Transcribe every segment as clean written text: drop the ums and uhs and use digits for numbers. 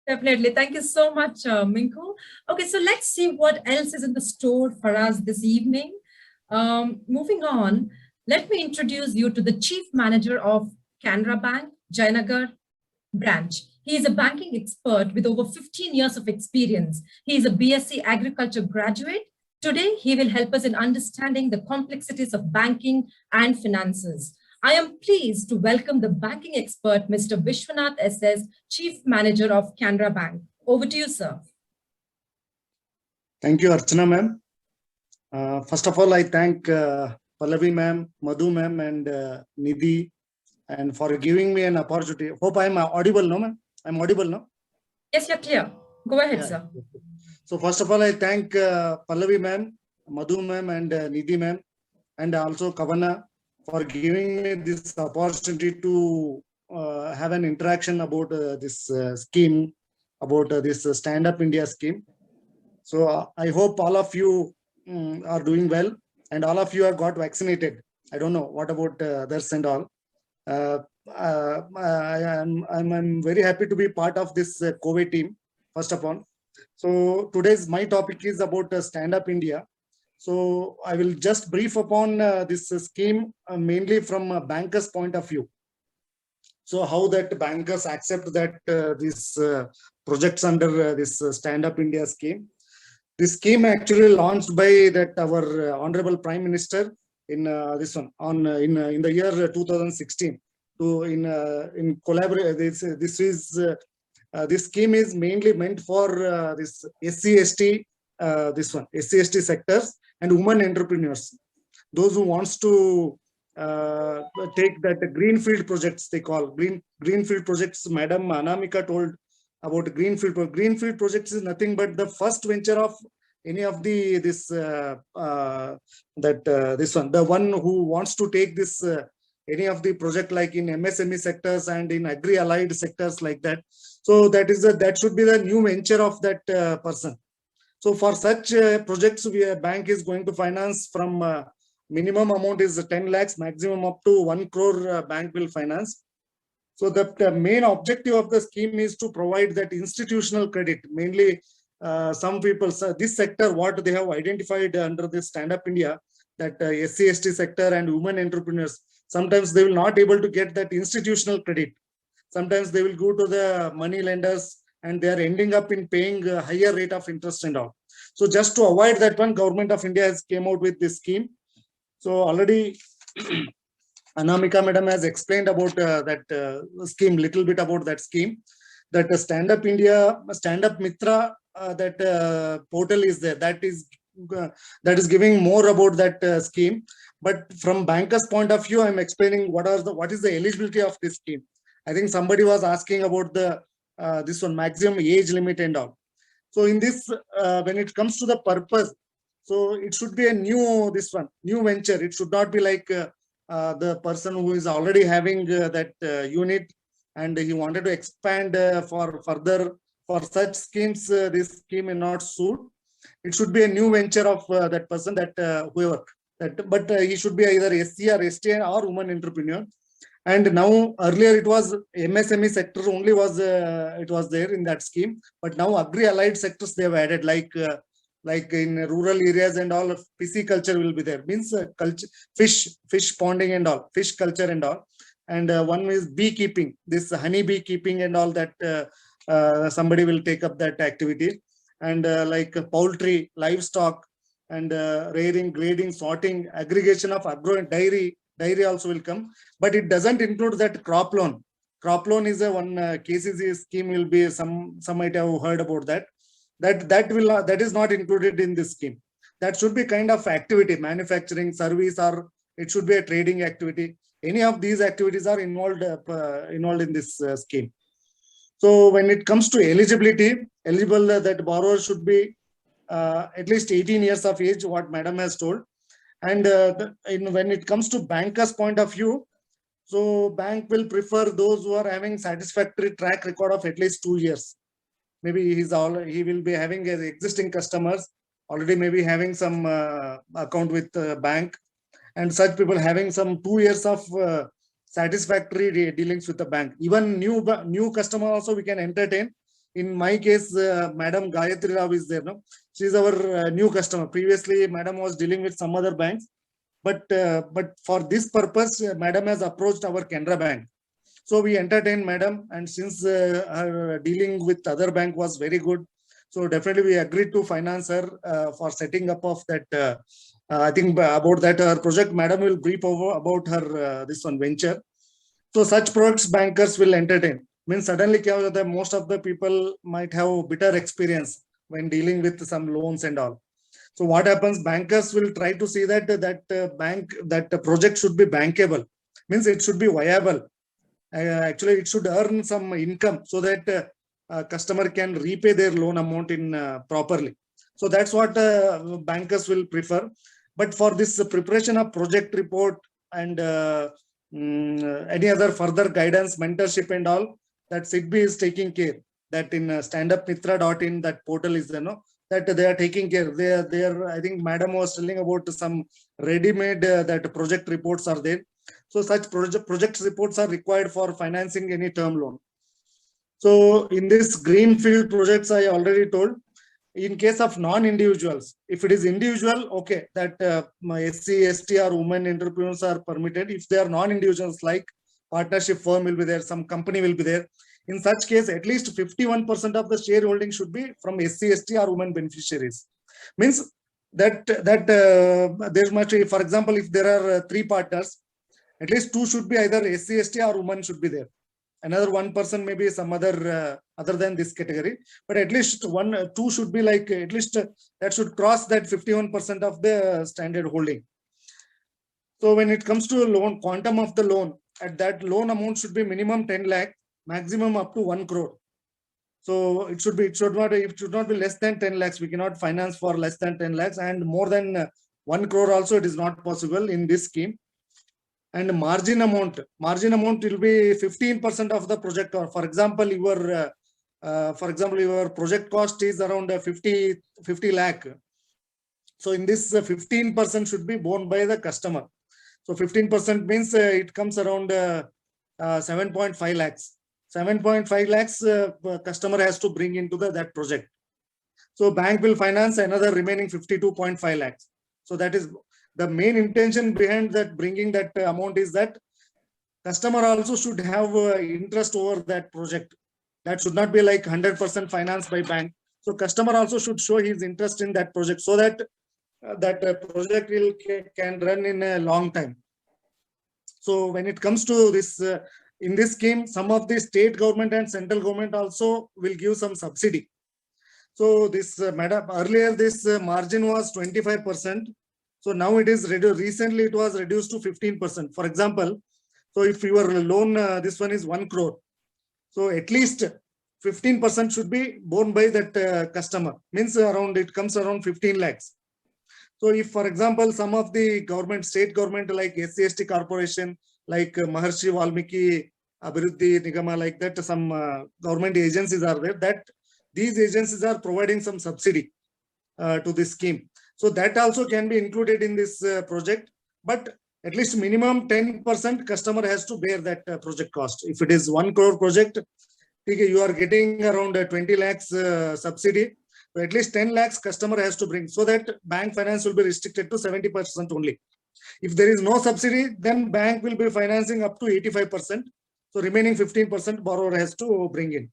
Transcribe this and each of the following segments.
Definitely. Thank you so much, Minku. Okay, so let's see what else is in the store for us this evening. Moving on, let me introduce you to the Chief Manager of Canara Bank, Jayanagar branch. He is a banking expert with over 15 years of experience. He is a BSc Agriculture graduate. Today, he will help us in understanding the complexities of banking and finances. I am pleased to welcome the banking expert, Mr. Vishwanath S S, Chief Manager of Canara Bank. Over to you, sir. Thank you, Archana ma'am. First of all, I thank Pallavi ma'am, Madhu ma'am, and Nidhi, and for giving me an opportunity. Hope I am audible, no ma'am? I am audible, no? Yes, you're clear. Go ahead, sir. So first of all, I thank Pallavi ma'am, Madhu ma'am, and Nidhi ma'am, and also Kavana for giving me this opportunity to have an interaction about this scheme, about this Stand Up India scheme. So I hope all of you are doing well, and all of you have got vaccinated. I don't know what about others and all. I'm very happy to be part of this COWE team, first of all. So today's my topic is about Stand Up India. So I will just brief upon this scheme mainly from a banker's point of view. So how that bankers accept that these projects under this Stand Up India scheme. This scheme actually launched by that our Honorable Prime Minister in this one on in the year 2016. To in collaborate, this scheme is mainly meant for this SC/ST SC/ST sectors and women entrepreneurs, those who wants to take that greenfield projects. They call greenfield projects. Madam Anamika told about greenfield. Greenfield projects is nothing but the first venture of any of the this one, the one who wants to take this any of the project like in MSME sectors and in agri-allied sectors like that. So that should be the new venture of that person. So for such projects, a bank is going to finance from minimum amount is 10 lakhs, maximum up to 1 crore bank will finance. So the main objective of the scheme is to provide that institutional credit. Mainly, some people, this sector, what they have identified under this Stand Up India, that SC/ST sector and women entrepreneurs, sometimes they will not able to get that institutional credit. Sometimes they will go to the money lenders and they are ending up in paying a higher rate of interest and all. So just to avoid that one, Government of India has came out with this scheme. So already Anamika madam has explained about that scheme, little bit about that scheme. That Stand Up India, Stand Up Mitra, that portal is there. That is giving more about that scheme. But from bankers' point of view, I'm explaining what is the eligibility of this scheme. I think somebody was asking about the this one maximum age limit and all. So in this, when it comes to the purpose, so it should be a new venture. It should not be like the person who is already having that unit and he wanted to expand for further. For such schemes, this scheme may not suit. It should be a new venture of that person, that whoever. But he should be either SC or ST or woman entrepreneur. And now earlier it was MSME sector only was it was there in that scheme. But now agri-allied sectors they have added, like in rural areas and all, pisciculture will be there. Means culture, fish ponding and all, fish culture and all. And one is beekeeping, this honey beekeeping and all that. Somebody will take up that activity, and like poultry, livestock, and rearing, grading, sorting, aggregation of agro and dairy also will come, but it doesn't include that crop loan. Crop loan is a one KCC scheme will be, some might have heard about that. That is not included in this scheme. That should be kind of activity, manufacturing, service, or it should be a trading activity. Any of these activities are involved in this scheme. So when it comes to eligibility, that borrower should be at least 18 years of age, what madam has told. And when it comes to bankers' point of view, so bank will prefer those who are having satisfactory track record of at least 2 years. Maybe he will be having existing customers already, maybe having some account with bank, and such people having some 2 years of satisfactory dealings with the bank. Even new customer also we can entertain, In my case, Madam Gayatri Rao is there. No, she is our new customer. Previously, Madam was dealing with some other banks, but for this purpose, Madam has approached our Canara Bank. So we entertained Madam, and since her dealing with other bank was very good, so definitely we agreed to finance her for setting up of that. I think about that her project, Madam will brief over about her this one venture. So such products bankers will entertain. Means suddenly that most of the people might have bitter experience when dealing with some loans and all. So what happens? Bankers will try to see that that project should be bankable. Means it should be viable. Actually, it should earn some income so that customer can repay their loan amount in properly. So that's what bankers will prefer. But for this preparation of project report and any other further guidance, mentorship and all, that SIDBI is taking care. That in standupmitra.in, that portal is there, no? That they are taking care. They are. I think Madam was telling about some ready-made that project reports are there. So such project reports are required for financing any term loan. So in this greenfield projects, I already told, in case of non-individuals, if it is individual, okay, that my SC, ST or women entrepreneurs are permitted. If they are non-individuals, like partnership firm will be there, some company will be there. In such case, at least 51% of the shareholding should be from SC, ST or women beneficiaries. Means that there must be, for example, if there are 3 partners, at least 2 should be either SC, ST or women should be there. Another 1 person may be some other other than this category, but at least 2 should be like at least that should cross that 51% of the standard holding. So when it comes to a loan, quantum of the loan, at that loan amount should be minimum 10 lakh, maximum up to 1 crore. So it should not be less than 10 lakhs. We cannot finance for less than 10 lakhs, and more than 1 crore also it is not possible in this scheme. And margin amount will be 15% of the project. Or for example, your project cost is around 50 lakh. So in this 15% should be borne by the customer. So 15% means it comes around 7.5 lakhs. 7.5 lakhs customer has to bring into that project. So bank will finance another remaining 52.5 lakhs. So that is the main intention behind that bringing that amount, is that customer also should have interest over that project. That should not be like 100% financed by bank. So customer also should show his interest in that project, so that project can run in a long time. So when it comes to this, in this scheme, some of the state government and central government also will give some subsidy. So this, madam, earlier this margin was 25%. So now it is reduced. Recently, it was reduced to 15%. For example, so if your loan, this one is 1 crore. So at least 15% should be borne by that customer. Means around, it comes around 15 lakhs. So if, for example, some of the government, state government like SC/ST corporation, like Maharshi Valmiki Abhiruddhi Nigama, like that, some government agencies are there, that these agencies are providing some subsidy to this scheme. So that also can be included in this project, but at least minimum 10% customer has to bear that project cost. If it is 1 crore project, you are getting around 20 lakhs subsidy. So at least 10 lakhs customer has to bring, so that bank finance will be restricted to 70% only. If there is no subsidy, then bank will be financing up to 85%. So remaining 15% borrower has to bring in.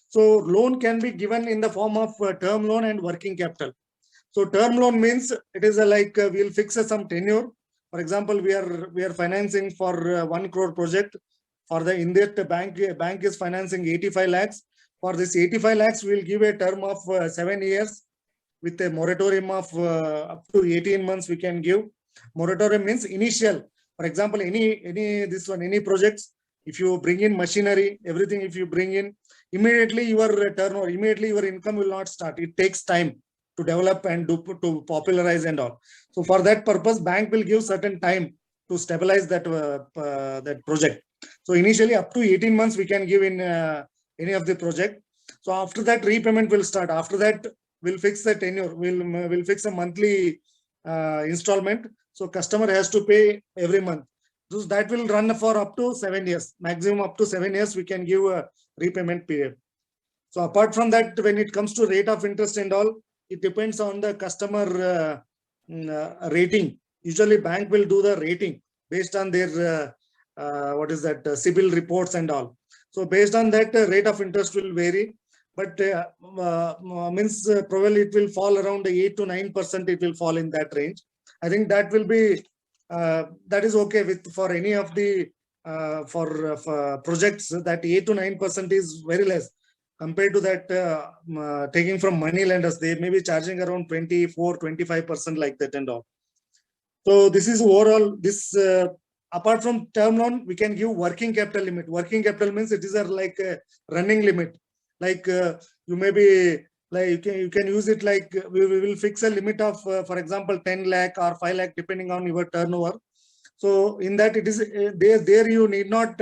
So loan can be given in the form of term loan and working capital. So term loan means it is we'll fix some tenure. For example, we are financing for 1 crore project. For the in that bank is financing 85 lakhs. For this 85 lakhs, we'll give a term of 7 years with a moratorium of up to 18 months. We can give moratorium means initial. For example, any projects, if you bring in machinery, everything, if you bring in, immediately your turnover, immediately your income will not start. It takes time to develop and to popularize and all. So for that purpose, bank will give certain time to stabilize that that project. So initially up to 18 months we can give in any of the project. So after that repayment will start. After that we'll fix the tenure. We'll fix a monthly installment. So customer has to pay every month. So that will run for up to 7 years. Maximum up to 7 years we can give a repayment period. So apart from that, when it comes to rate of interest and all, it depends on the customer rating. Usually bank will do the rating based on their what is that CIBIL reports and all. So based on that, rate of interest will vary, but means probably it will fall around 8 to 9%. It will fall in that range. I think that will be that is okay with for any of the for projects. That 8 to 9% is very less compared to that taking from money lenders. They may be charging around 24-25% like that and all. So this is overall this. Apart from term loan, we can give working capital limit. Working capital means it is like a running limit. Like you may be like you can use it like we will fix a limit of for example 10 lakh or 5 lakh depending on your turnover. So in that it is there you need not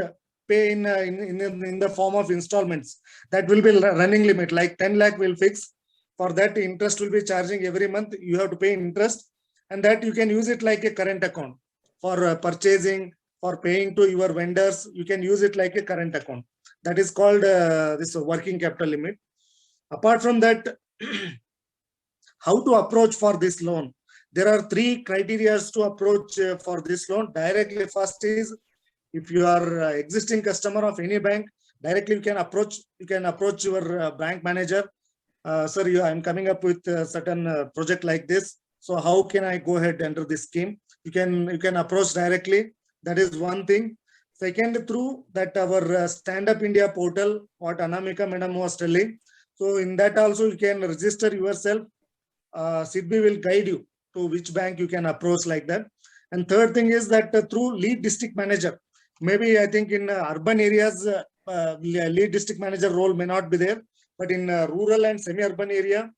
pay in the form of installments. That will be running limit, like 10 lakh will fix. For that interest will be charging every month. You have to pay interest, and that you can use it like a current account for purchasing, for paying to your vendors. You can use it like a current account. That is called this working capital limit. Apart from that, how to approach for this loan? There are 3 criteria to approach for this loan. Directly, first is if you are existing customer of any bank, directly you can approach your bank manager. Sir, I'm coming up with a certain project like this. So how can I go ahead under this scheme? You can approach directly. That is one thing. Second, through that our Stand Up India portal, what Anamika madam was telling. So in that also you can register yourself. SIDBI will guide you to which bank you can approach like that. And third thing is that through lead district manager. Maybe I think in urban areas, lead district manager role may not be there, but in rural and semi-urban area,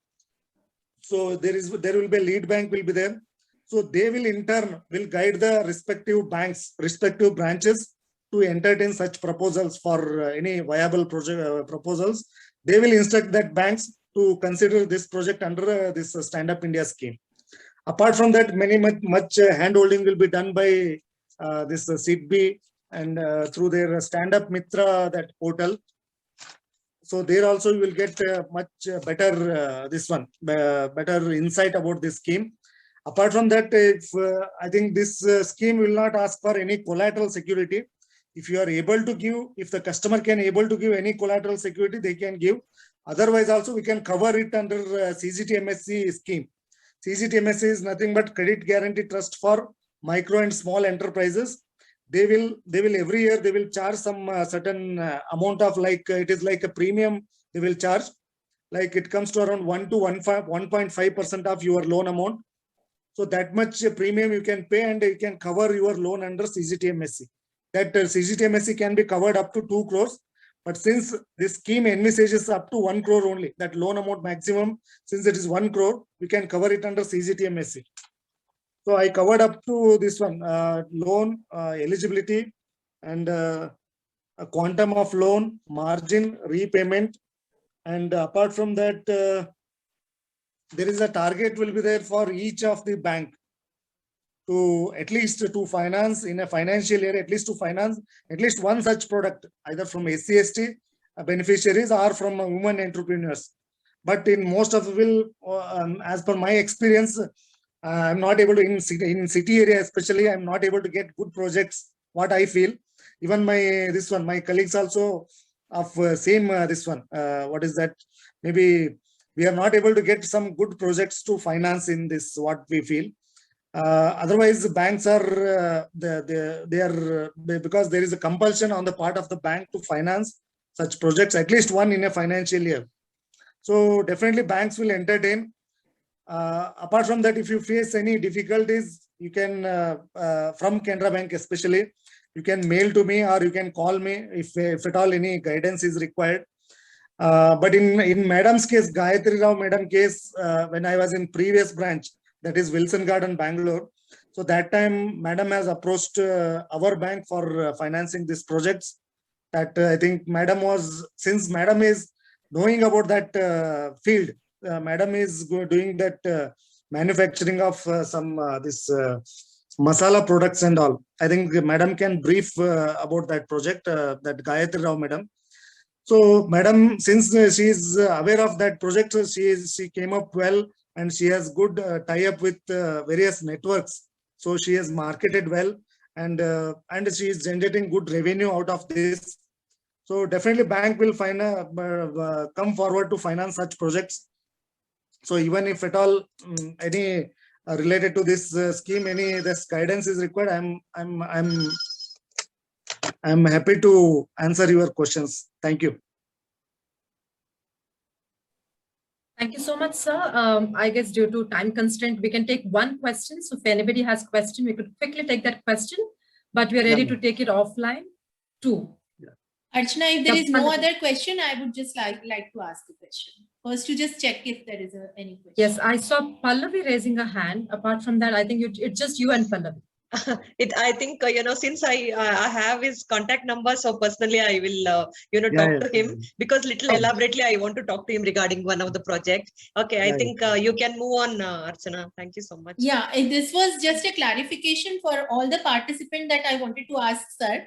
so there will be a lead bank will be there. So they will in turn will guide the respective banks, respective branches to entertain such proposals for any viable project proposals. They will instruct that banks to consider this project under this Stand Up India scheme. Apart from that, much hand-holding will be done by this SIDBI and through their Stand Up Mitra, that portal. So there also you will get much better better insight about this scheme. Apart from that, if I think this scheme will not ask for any collateral security. If you are able to give, if the customer can able to give any collateral security, they can give. Otherwise, also we can cover it under CGTMSE scheme. CGTMSE is nothing but Credit Guarantee Trust for Micro and Small Enterprises. They will every year they will charge some certain amount of it is like a premium they will charge. Like it comes to around 1 to 1.5% of your loan amount. So that much premium you can pay and you can cover your loan under CGTMSE. That CGTMSE can be covered up to 2 crores. But since this scheme envisages up to 1 crore only, that loan amount maximum, since it is 1 crore, we can cover it under CGTMSE. So I covered up to this one, loan eligibility and a quantum of loan, margin, repayment. And apart from that, there is a target will be there for each of the bank to at least to finance in a financial year, at least to finance at least one such product, either from SC/ST beneficiaries or from women entrepreneurs. But in most of will, as per my experience, I'm not able to in city area especially. I'm not able to get good projects. What I feel, even my colleagues also of same this one. What is that? Maybe we are not able to get some good projects to finance in this. What we feel. Otherwise, banks are because there is a compulsion on the part of the bank to finance such projects, at least one in a financial year. So definitely banks will entertain. Apart from that, if you face any difficulties, you can from Canara Bank especially, you can mail to me or you can call me if at all any guidance is required. But in Madam's case, Gayatri Rao Madam case, when I was in previous branch, that is Wilson Garden, Bangalore. So that time, Madam has approached our bank for financing these projects. That I think Madam was, since Madam is knowing about that field, Madam is doing that manufacturing of some this masala products and all. I think Madam can brief about that project, that Gayatri Rao Madam. So, madam, since she is aware of that project, she came up well, and she has good tie-up with various networks. So she has marketed well, and she is generating good revenue out of this. So definitely, bank will come forward to finance such projects. So even if at all any related to this scheme, any this guidance is required, I'm happy to answer your questions. Thank you. Thank you so much, sir. I guess due to time constraint, we can take one question. So if anybody has question, we could quickly take that question, but we are ready to take it offline. Two. Archana, if there is no other question, I would just like to ask the question. First, to just check if there is any question. Yes, I saw Pallavi raising a hand. Apart from that, I think it's just you and Pallavi. I think, since I have his contact number, so personally I will, talk to him, because little elaborately I want to talk to him regarding one of the projects. Okay, I think you can move on, Archana. Thank you so much. Yeah, this was just a clarification for all the participants that I wanted to ask, sir.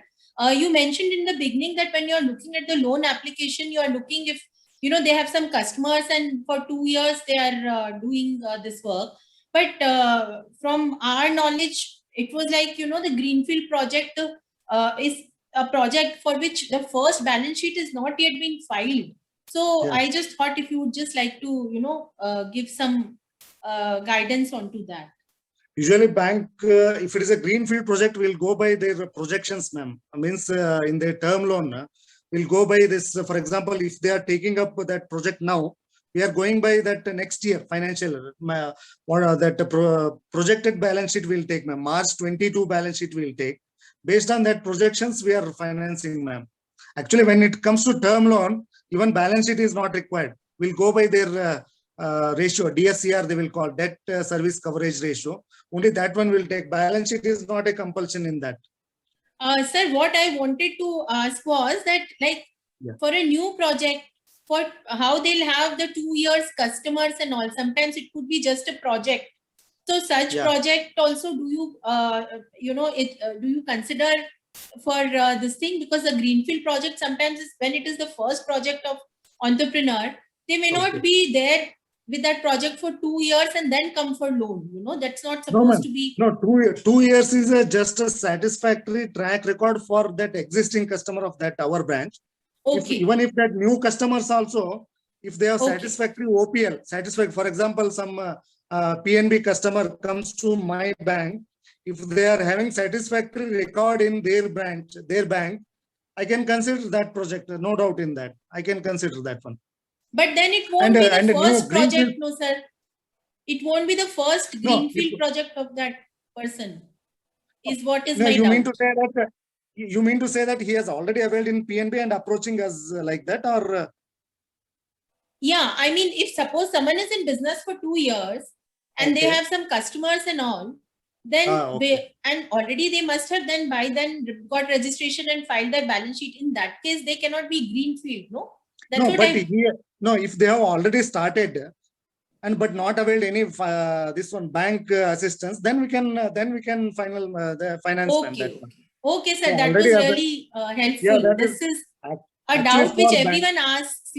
You mentioned in the beginning that when you're looking at the loan application, you are looking if, they have some customers and for 2 years they are doing this work. But from our knowledge, it was like, the Greenfield project is a project for which the first balance sheet is not yet been filed. So I just thought if you would just like to, give some guidance onto that. Usually bank, if it is a greenfield project, will go by their projections, ma'am. Means in their term loan, will go by this. For example, if they are taking up that project now, we are going by that next year financial, projected balance sheet will take, ma'am. March 22 balance sheet will take. Based on that projections, we are financing, ma'am. Actually, when it comes to term loan, even balance sheet is not required. We'll go by their ratio, DSCR, they will call debt service coverage ratio. Only that one will take. Balance sheet is not a compulsion in that. Sir, what I wanted to ask was that, like, for a new project, for how they'll have the 2 years customers and all, sometimes it could be just a project. So such project also, do you, do you consider for this thing? Because the greenfield project sometimes is when it is the first project of entrepreneur, they may not be there with that project for 2 years and then come for loan. That's not supposed to be. No, 2 years is just a satisfactory track record for that existing customer of that our branch. Okay. Even if that new customers also, if they have satisfactory OPL, for example, some PNB customer comes to my bank, if they are having satisfactory record in their bank, I can consider that project. No doubt in that. I can consider that one. But then it won't be the first project, no, sir. It won't be the first greenfield project of that person. Is what is my doubt. You mean to say that he has already availed in PNB and approaching us like that, or? Yeah, I mean, if suppose someone is in business for 2 years and they have some customers and all, then and already they must have then by then got registration and filed their balance sheet. In that case, they cannot be greenfield, no? That's what if they have already started but not availed any this one bank assistance, then we can the finance them that one. Okay, sir, that was really helpful. Yeah, this is a doubt which everyone asks,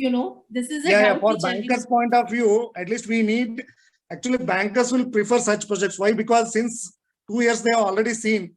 this is a doubt for which bankers' point of view, at least we need, actually bankers will prefer such projects. Why? Because since 2 years they have already seen